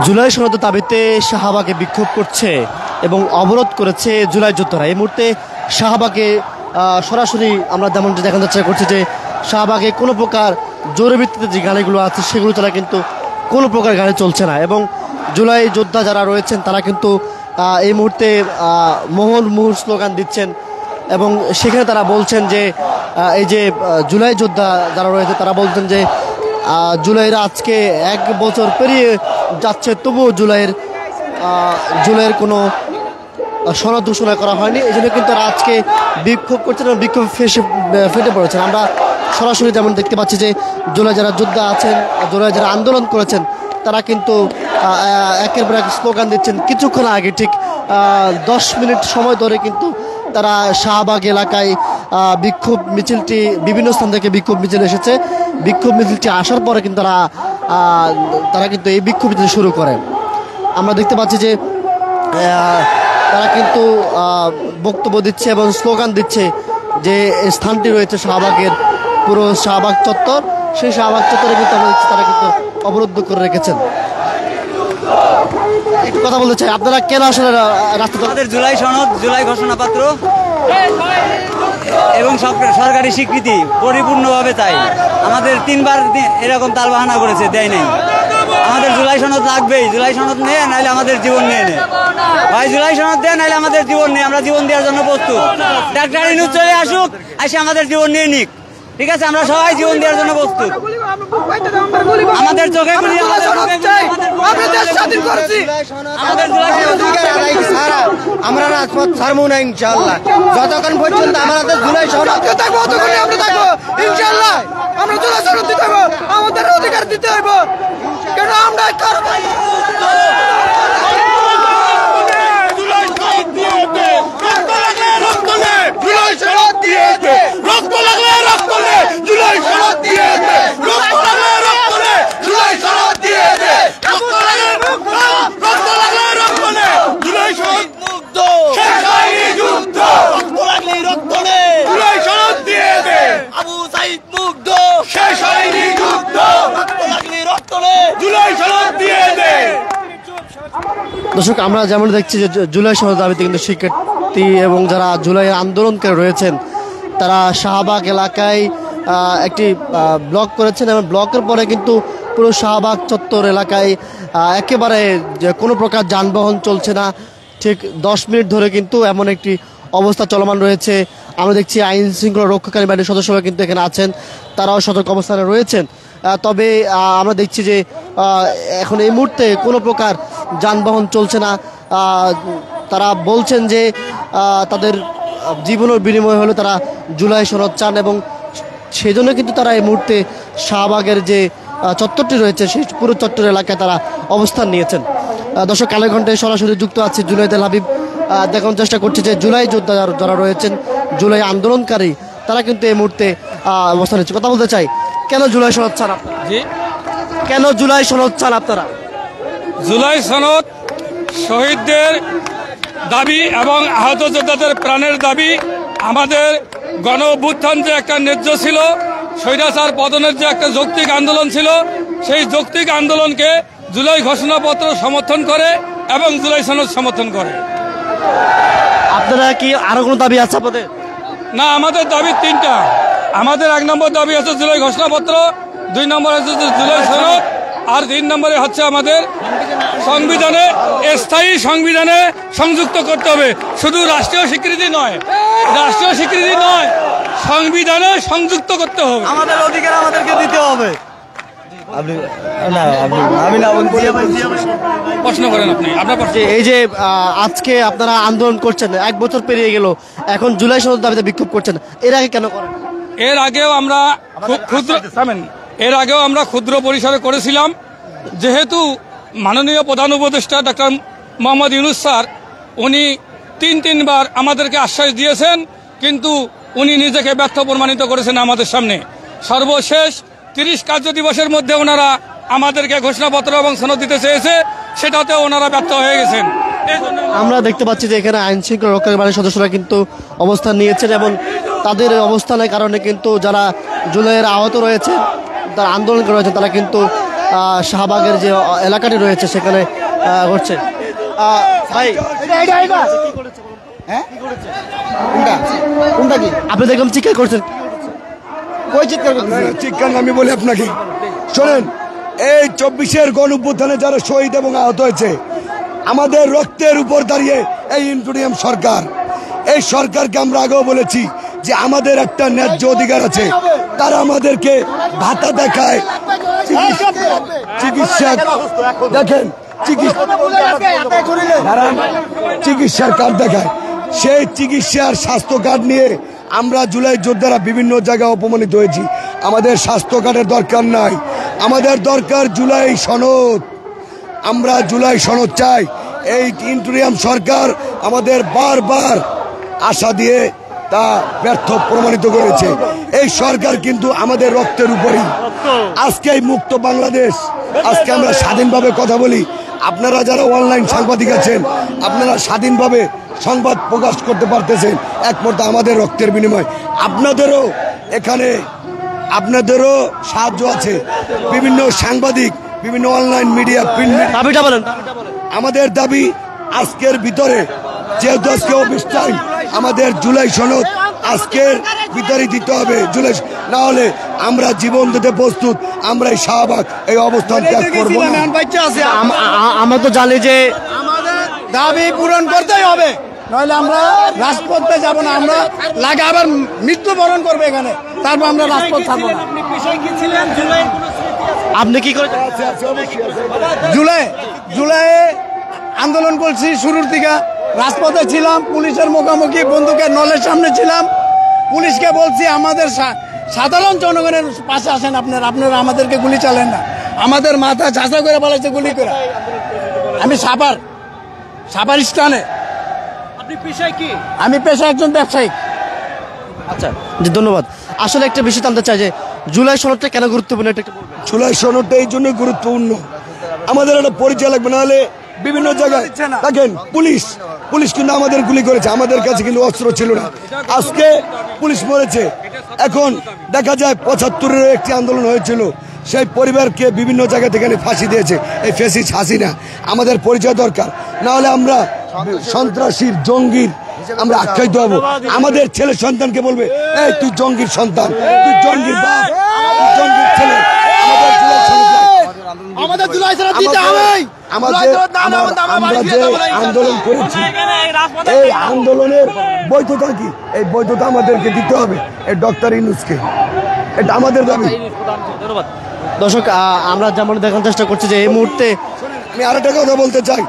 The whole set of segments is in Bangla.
জুলাই সনদ দাবিতে শাহবাগে বিক্ষোভ করছে এবং অবরোধ করেছে জুলাই যোদ্ধারা। এই মুহূর্তে শাহবাগে সরাসরি আমরা যেমনটা দেখানোর চেষ্টা করছি যে শাহবাগে কোনো প্রকার জোরে ভিত্তিতে যে গাড়িগুলো আছে সেগুলো তারা কিন্তু কোনো প্রকার গাড়ি চলছে না এবং জুলাই যোদ্ধা যারা রয়েছেন তারা কিন্তু এই মুহূর্তে মুহুর স্লোগান দিচ্ছেন এবং সেখানে তারা বলছেন যে এই যে জুলাই যোদ্ধা যারা রয়েছে তারা বলছেন যে জুলাইয়ের আজকে 1 বছর পেরিয়ে যাচ্ছে, তবুও জুলাইয়ের কোনো সনদ ঘোষণা করা হয়নি। এই জন্য কিন্তু তারা আজকে বিক্ষোভ করছেন এবং বিক্ষোভ ফেটে পড়েছেন। আমরা সরাসরি যেমন দেখতে পাচ্ছি যে জুলাই যারা যোদ্ধা আছেন, জুলাই যারা আন্দোলন করেছেন তারা কিন্তু একের পর এক স্লোগান দিচ্ছেন। কিছুক্ষণ আগে ঠিক 10 মিনিট সময় ধরে কিন্তু তারা শাহবাগ এলাকায় বিক্ষোভ মিছিলটি বিভিন্ন স্থান থেকে বিক্ষোভ মিছিল এসেছে। বিক্ষোভ মিছিলটি আসার পরে কিন্তু তারা কিন্তু এই বিক্ষোভ মিছিল শুরু করে। আমরা দেখতে পাচ্ছি যে তারা কিন্তু বক্তব্য দিচ্ছে এবং স্লোগান দিচ্ছে যে স্থানটি রয়েছে শাহবাগের পুরো শাহবাগ চত্বর, সেই শাহবাগ চত্বরে কিন্তু আমরা দেখছি তারা কিন্তু অবরুদ্ধ করে রেখেছেন। একটু কথা বলতে চাই, আপনারা কেন আসলে রাস্তা? আমাদের জুলাই সনদ, জুলাই ঘোষণাপত্র এবং সরকারি স্বীকৃতি পরিপূর্ণভাবে চাই। আমাদের 3বার এরকম তালবাহানা করেছে, দেয় নাই। আমাদের জুলাই সনদ লাগবেই। জুলাই সনদ নেই, নাহলে আমাদের জীবন নিয়ে নে ভাই। জুলাই সনদ দেয়, নাহলে আমাদের জীবন নেই। আমরা জীবন দেওয়ার জন্য প্রস্তুত। ডাক্তার ইনুস চলে আসুক, এসে আমাদের জীবন নিয়ে নিক, ঠিক আছে? আমরা সবাই জীবন দেওয়ার জন্য প্রস্তুত। আমাদের চোখে গুলি, আমরা রাজপথ ছাড়বো না ইনশাআল্লাহ। যতক্ষণ পর্যন্ত আমাদের জুলাই সনদ থাকবো ততক্ষণই আমরা থাকবো ইনশাআল্লাহ। আমরা জুলাই সনদ দিতে হবে, আমাদের অধিকার দিতে হবে, কেন আমরা দর্শক, আমরা যেমন দেখছি যে জুলাই সনদ দাবিতে কিন্তু শিক্ষার্থী এবং যারা জুলাই আন্দোলনকারী রয়েছেন তারা শাহবাগ এলাকায় একটি ব্লক করেছেন এবং ব্লকের পরে কিন্তু পুরো শাহবাগ চত্বর এলাকায় একেবারে কোনো প্রকার যানবাহন চলছে না। ঠিক 10 মিনিট ধরে কিন্তু এমন একটি অবস্থা চলমান রয়েছে। আমরা দেখছি আইন শৃঙ্খলা রক্ষাকারী বাহিনীর সদস্যরা কিন্তু এখানে আছেন, তারাও সতর্ক অবস্থানে রয়েছেন। তবে আমরা দেখছি যে এখন এই মুহূর্তে কোনো প্রকার যানবাহন চলছে না। তারা বলছেন যে তাদের জীবনের বিনিময় হলে তারা জুলাই সনদ চান এবং সেই জন্য কিন্তু তারা এই মুহূর্তে শাহবাগের যে চত্বরটি রয়েছে সেই পুরো চত্বর এলাকায় তারা অবস্থান নিয়েছেন। দর্শক, কালের ঘণ্টায় সরাসরি যুক্ত আছে জুনায়েদ আল হাবিব। দেখানোর চেষ্টা করছে যে জুলাই যোদ্ধা যারা রয়েছেন, জুলাই আন্দোলনকারী, তারা কিন্তু এই মুহূর্তে অবস্থান নিচ্ছে। কথা বলতে চাই, কেন জুলাই সনদ চান আপনারা? জি, কেন জুলাই সনদ চান আপনারা? জুলাই সনদ শহীদদের দাবি এবং আহত যোদ্ধাদের প্রাণের দাবি। আমাদের গণ অভ্যুত্থান যে একটা ন্যায্য ছিল, স্বৈরাচার পতনের যে একটা যৌক্তিক আন্দোলন ছিল, সেই যৌক্তিক আন্দোলনকে জুলাই ঘোষণাপত্র সমর্থন করে এবং জুলাই সনদ সমর্থন করে। আপনারা কি আরো কোনো দাবি আছে আপনাদের? না, আমাদের দাবি 3টা। আমাদের 1 নম্বর দাবি হচ্ছে জুলাই ঘোষণাপত্র, 2 নম্বর হচ্ছে জুলাই সনদ, আর 3 নম্বরে হচ্ছে আমাদের সংবিধানে, স্থায়ী সংবিধানে সংযুক্ত করতে হবে। শুধু রাষ্ট্রীয় স্বীকৃতি নয়, সংবিধানে সংযুক্ত করতে হবে। আমাদের অধিকার আমাদেরকে দিতে হবে। প্রশ্ন করেন আপনি, আপনার প্রশ্ন। এই যে আজকে আপনারা আন্দোলন করছেন, 1 বছর পেরিয়ে গেল, এখন জুলাই সনদ দাবিতে বিক্ষোভ করছেন, এর আগে কেন করেন? এর আগেও আমরা ক্ষুদ্র পরিসরে করেছিলাম। যেহেতু মাননীয় প্রধান উপদেষ্টা ডক্টর মোহাম্মদ ইউনূস স্যার উনি 3বার আমাদেরকে আশ্বাস দিয়েছেন, কিন্তু উনি নিজেকে ব্যর্থ প্রমাণিত করেছেন আমাদের সামনে। সর্বশেষ 30 কার্য দিবসের মধ্যে ওনারা আমাদেরকে ঘোষণাপত্র এবং সনদ দিতে চেয়েছে, সেটাতেও ওনারা ব্যর্থ হয়ে গেছেন। আমরা দেখতে পাচ্ছি যে এখানে আইন শৃঙ্খলা রক্ষাকারী বাহিনীর সদস্যরা কিন্তু অবস্থান নিয়েছেন এবং তাদের অবস্থানের কারণে কিন্তু যারা জুলাইয়ের আহত রয়েছে, যারা আন্দোলন রয়েছে, তারা কিন্তু শাহবাগের যে এলাকাটি রয়েছে সেখানে ঘটছে। ভাই হ্যাঁ কোনটা কি আপনি দেখলাম চিৎকার করছেন, কই চিৎকার করতেছে? চিৎকার আমি বলি আপনাকে, শোনেন, এই 24-এর গণঅভ্যুত্থানে যারা শহীদ এবং আহত হয়েছে, আমাদের রক্তের উপর দাঁড়িয়ে এই ইন্টুরিয়াম সরকার, এই সরকারকে আমরা আগেও বলেছি যে আমাদের একটা ন্যায্য অধিকার আছে। তারা আমাদেরকে ভাতা দেখায়, চিকিৎসা দেখেন, চিকিৎসার কার্ড দেখায়, সেই চিকিৎসার স্বাস্থ্য কার্ড নিয়ে আমরা জুলাই যোদ্ধারা বিভিন্ন জায়গায় অপমানিত হয়েছি। আমাদের স্বাস্থ্য কার্ডের দরকার নাই, আমাদের দরকার জুলাই সনদ। আমরা জুলাই সনদ চাই। এই ইন্টুরিয়াম সরকার আমাদের বারবার আশা দিয়ে তা ব্যর্থ প্রমাণিত করেছে। এই সরকার কিন্তু আমাদের রক্তের উপরই। আজকে এই মুক্ত বাংলাদেশ, আজকে আমরা স্বাধীনভাবে কথা বলি। আপনারা যারা অনলাইন সাংবাদিক আছেন, আপনারা স্বাধীনভাবে সংবাদ প্রকাশ করতে পারতেছেন একমাত্র আমাদের রক্তের বিনিময়। আপনাদেরও এখানে আপনাদেরও সাহায্য আছে, বিভিন্ন সাংবাদিক, বিভিন্ন অনলাইন মিডিয়া, প্রিন্ট দাবিটা বলেন। আমাদের দাবি আজকের ভিতরে, যেহেতু আজকে অফিস টাইম, আমাদের জুলাই সনদ আজকের ভিতরে দিতে হবে। জুলাই না হলে আমরা জীবন দিতে প্রস্তুত। আমরা এই শাহবাগ এই অবস্থান ত্যাগ করবো না। আমরা তো জানি যে আমাদের দাবি পূরণ করতেই হবে, নইলে আমরা রাজপথে যাব না। আমরা লাগে আবার মৃত্যুবরণ করবো এখানে, তারপর আমরা রাজপথ থাকবো না। আপনি কি করেছেন? জুলাই আন্দোলন করছি, শুরুর থেকে রাজপথে ছিলাম, পুলিশের মুখোমুখি, বন্দুকের নলের সামনে ছিলাম। পুলিশকে বলছি আমাদের সাধারণ জনগণের পাশে আসেন, আপনারা আমাদেরকে গুলি চালেন না। আমাদের মাথা ঝাঁসা করে বলেছে গুলি করে। আমি সাপার স্থানে। আপনি পেশায় কি? আমি পেশা একজন ব্যবসায়ী। আচ্ছা জি, ধন্যবাদ। আসলে একটা বিষয় জানতে চাই যে জুলাই সনদটা কেন গুরুত্বপূর্ণ, এটা একটু বলবেন? জুলাই সনদটা এই জন্য গুরুত্বপূর্ণ, আমাদের একটা পরিচয় লাগবে, নাহলে বিভিন্ন জায়গায় দেখেন পুলিশ কিন্তু আমাদের গুলি করেছে, আমাদের কাছে কিন্তু অস্ত্র ছিল না। আজকে পুলিশ মরেছে। এখন দেখা যায় 75-এর একটি আন্দোলন হয়েছিল, সেই পরিবারকে বিভিন্ন জায়গা থেকে ফাঁসি দিয়েছে এই ফ্যাসিস্ট হাসিনা। আমাদের পরিচয় দরকার, না হলে আমরা সন্ত্রাসীর, জঙ্গির আমরা আখ্যায়িত হবো। আমাদের ছেলে সন্তানকে বলবে, এই তুই জঙ্গির সন্তান, তুই জঙ্গির বাপ, তুই জঙ্গির ছেলে। আমাদের জুলাই সনদ দিতে হবে। আমরা যে আন্দোলন করেছি, এই আন্দোলনের বৈধতা কি? এই বৈধতা আমাদেরকে দিতে হবে এই ডক্টর ইউনূসকে। এটা আমাদের দাবি। ধন্যবাদ। দর্শক, আমরা যেমন দেখার চেষ্টা করছি যে এই মুহূর্তে আমি আরেকটা কথা বলতে চাই,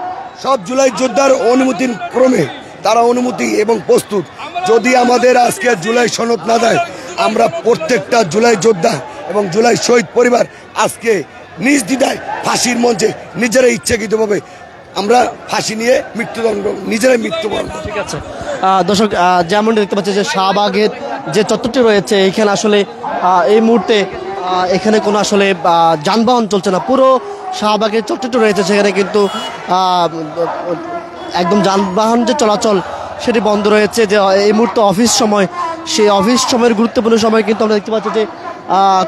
সব জুলাই যোদ্ধার অনুমতির ক্রমে তারা অনুমতি এবং প্রস্তুত। যদি আমাদের আজকে জুলাই সনদ না দেয়, আমরা প্রত্যেকটা জুলাই যোদ্ধা এবং জুলাই শহীদ পরিবার আজকে নিজ দ্বিধায় ফাঁসির মঞ্চে নিজেরাই ইচ্ছাকৃতভাবে আমরা ফাঁসি নিয়ে মৃত্যুদণ্ড নিজেরাই মৃত্যুবরণ করব। ঠিক আছে। দর্শক, যেমন দেখতে পাচ্ছি যে শাহবাগের যে চত্বরটি রয়েছে, এখানে আসলে এই মুহূর্তে এখানে কোনো আসলে যানবাহন চলছে না। পুরো শাহবাগের চত্বরটি রয়েছে, সেখানে কিন্তু একদম যানবাহন যে চলাচল সেটি বন্ধ রয়েছে। যে এই মুহূর্তে অফিস সময়, সেই অফিস সময়ের গুরুত্বপূর্ণ সময় কিন্তু আমরা দেখতে পাচ্ছি যে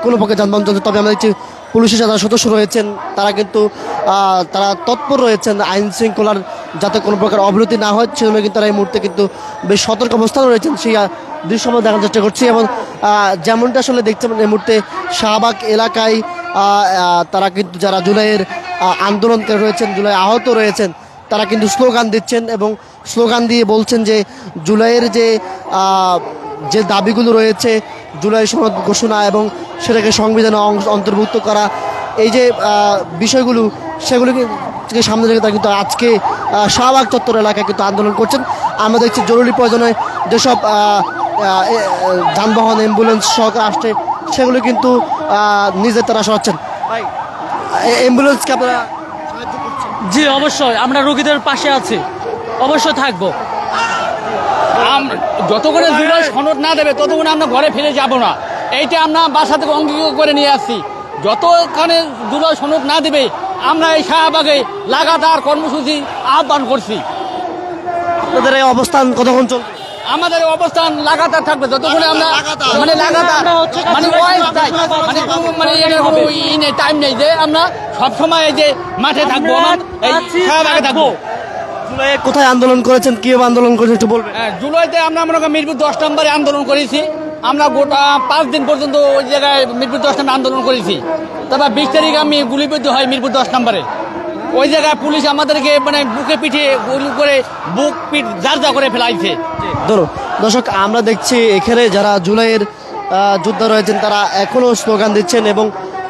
কোনো পক্ষে যানবাহন চলছে। তবে আমরা দেখছি পুলিশের যারা সদস্য রয়েছেন তারা কিন্তু তারা তৎপর রয়েছেন আইন শৃঙ্খলার যাতে কোনো প্রকার অবনতি না হয় সেজন্য কিন্তু তারা এই মুহূর্তে কিন্তু বেশ সতর্ক অবস্থানে রয়েছেন, সেই দৃশ্য আমরা দেখার চেষ্টা করছি। এবং যেমনটা আসলে দেখছেন এই মুহূর্তে শাহবাগ এলাকায় তারা কিন্তু যারা জুলাইয়ের আন্দোলনকারী রয়েছেন, জুলাই আহত রয়েছেন, তারা কিন্তু স্লোগান দিচ্ছেন এবং স্লোগান দিয়ে বলছেন যে জুলাইয়ের যে দাবিগুলো রয়েছে, জুলাই সনদ ঘোষণা এবং সেটাকে সংবিধানে অন্তর্ভুক্ত করা, এই যে বিষয়গুলো সেগুলিকে সামনে রেখে তারা কিন্তু আজকে শাহবাগ চত্বর এলাকায় কিন্তু আন্দোলন করছেন। আমরা দেখছি জরুরি প্রয়োজনে যেসব যানবাহন, অ্যাম্বুলেন্স সহকারে আসছে সেগুলো কিন্তু নিজে তারা সরাচ্ছেন। ভাই, অ্যাম্বুলেন্সকে আপনারা জি অবশ্যই, আমরা রোগীদের পাশে আছি, অবশ্যই থাকবো। যতক্ষণ জুলাই সনদ না দেবে ততক্ষণ আমরা ঘরে ফিরে যাব না, এইটা আমরা বাসা থেকে অঙ্গীকার করে নিয়ে আসছি। যতক্ষণে জুলাই সনদ না দেবে আমরা এই শাহবাগে লাগাতার কর্মসূচি আহ্বান করছি। আপনাদের এই অবস্থান কতক্ষণ চলবে? আমাদের অবস্থান লাগাতার থাকবে যতক্ষণে আমরা লাগাতার টাইম নেই যে আমরা সবসময় এই যে মাঠে থাকবো, আমার এই শাহবাগে থাকবো। জুলাইয়ে কোথায় আন্দোলন করেছেন, কিভাবে আন্দোলন করেছেন একটু বলবেন? জুলাইতে আমরা মনে করি মিরপুর 10 নম্বরে আন্দোলন করেছি। আমরা গোটা 5 দিন পর্যন্ত ওই জায়গায় মিরপুর 10 নম্বরে আন্দোলন করেছি। তারপর 20 তারিখ আমি গুলিবিদ্ধ হয় মিরপুর 10 নম্বরে। ওই জায়গায় পুলিশ আমাদেরকে মানে বুকে পিঠে গুলি করে বুক পিঠ জারজা করে ফেলাইছে। দর্শক, আমরা দেখছি এখানে যারা জুলাইয়ের যোদ্ধা রয়েছেন তারা এখনও স্লোগান দিচ্ছেন এবং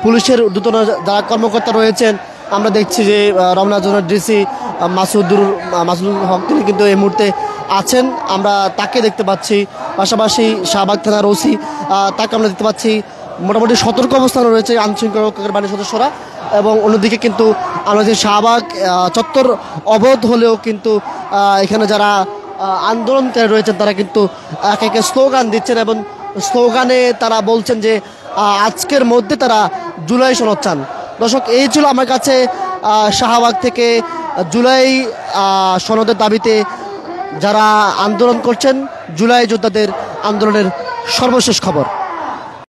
পুলিশের ঊর্ধ্বতন যারা কর্মকর্তা রয়েছেন, আমরা দেখছি যে রমনা জোনের ডিসি মাসুদুল হক তিনি কিন্তু এই মুহূর্তে আছেন, আমরা তাকে দেখতে পাচ্ছি। পাশাপাশি শাহবাগ থানার ওসি তাকে আমরা দেখতে পাচ্ছি। মোটামুটি সতর্ক অবস্থানে রয়েছে আইনশৃঙ্খলা বাহিনীর সদস্যরা। এবং অন্যদিকে কিন্তু আমরা যে শাহবাগ চত্বর অবরোধ হলেও কিন্তু এখানে যারা আন্দোলনকারী রয়েছেন তারা কিন্তু এক একে স্লোগান দিচ্ছেন এবং স্লোগানে তারা বলছেন যে আজকের মধ্যে তারা জুলাই সনদ চান। দর্শক, এই ছিল আমার কাছে শাহবাগ থেকে জুলাই সনদের দাবিতে যারা আন্দোলন করছেন, জুলাই যোদ্ধাদের আন্দোলনের সর্বশেষ খবর।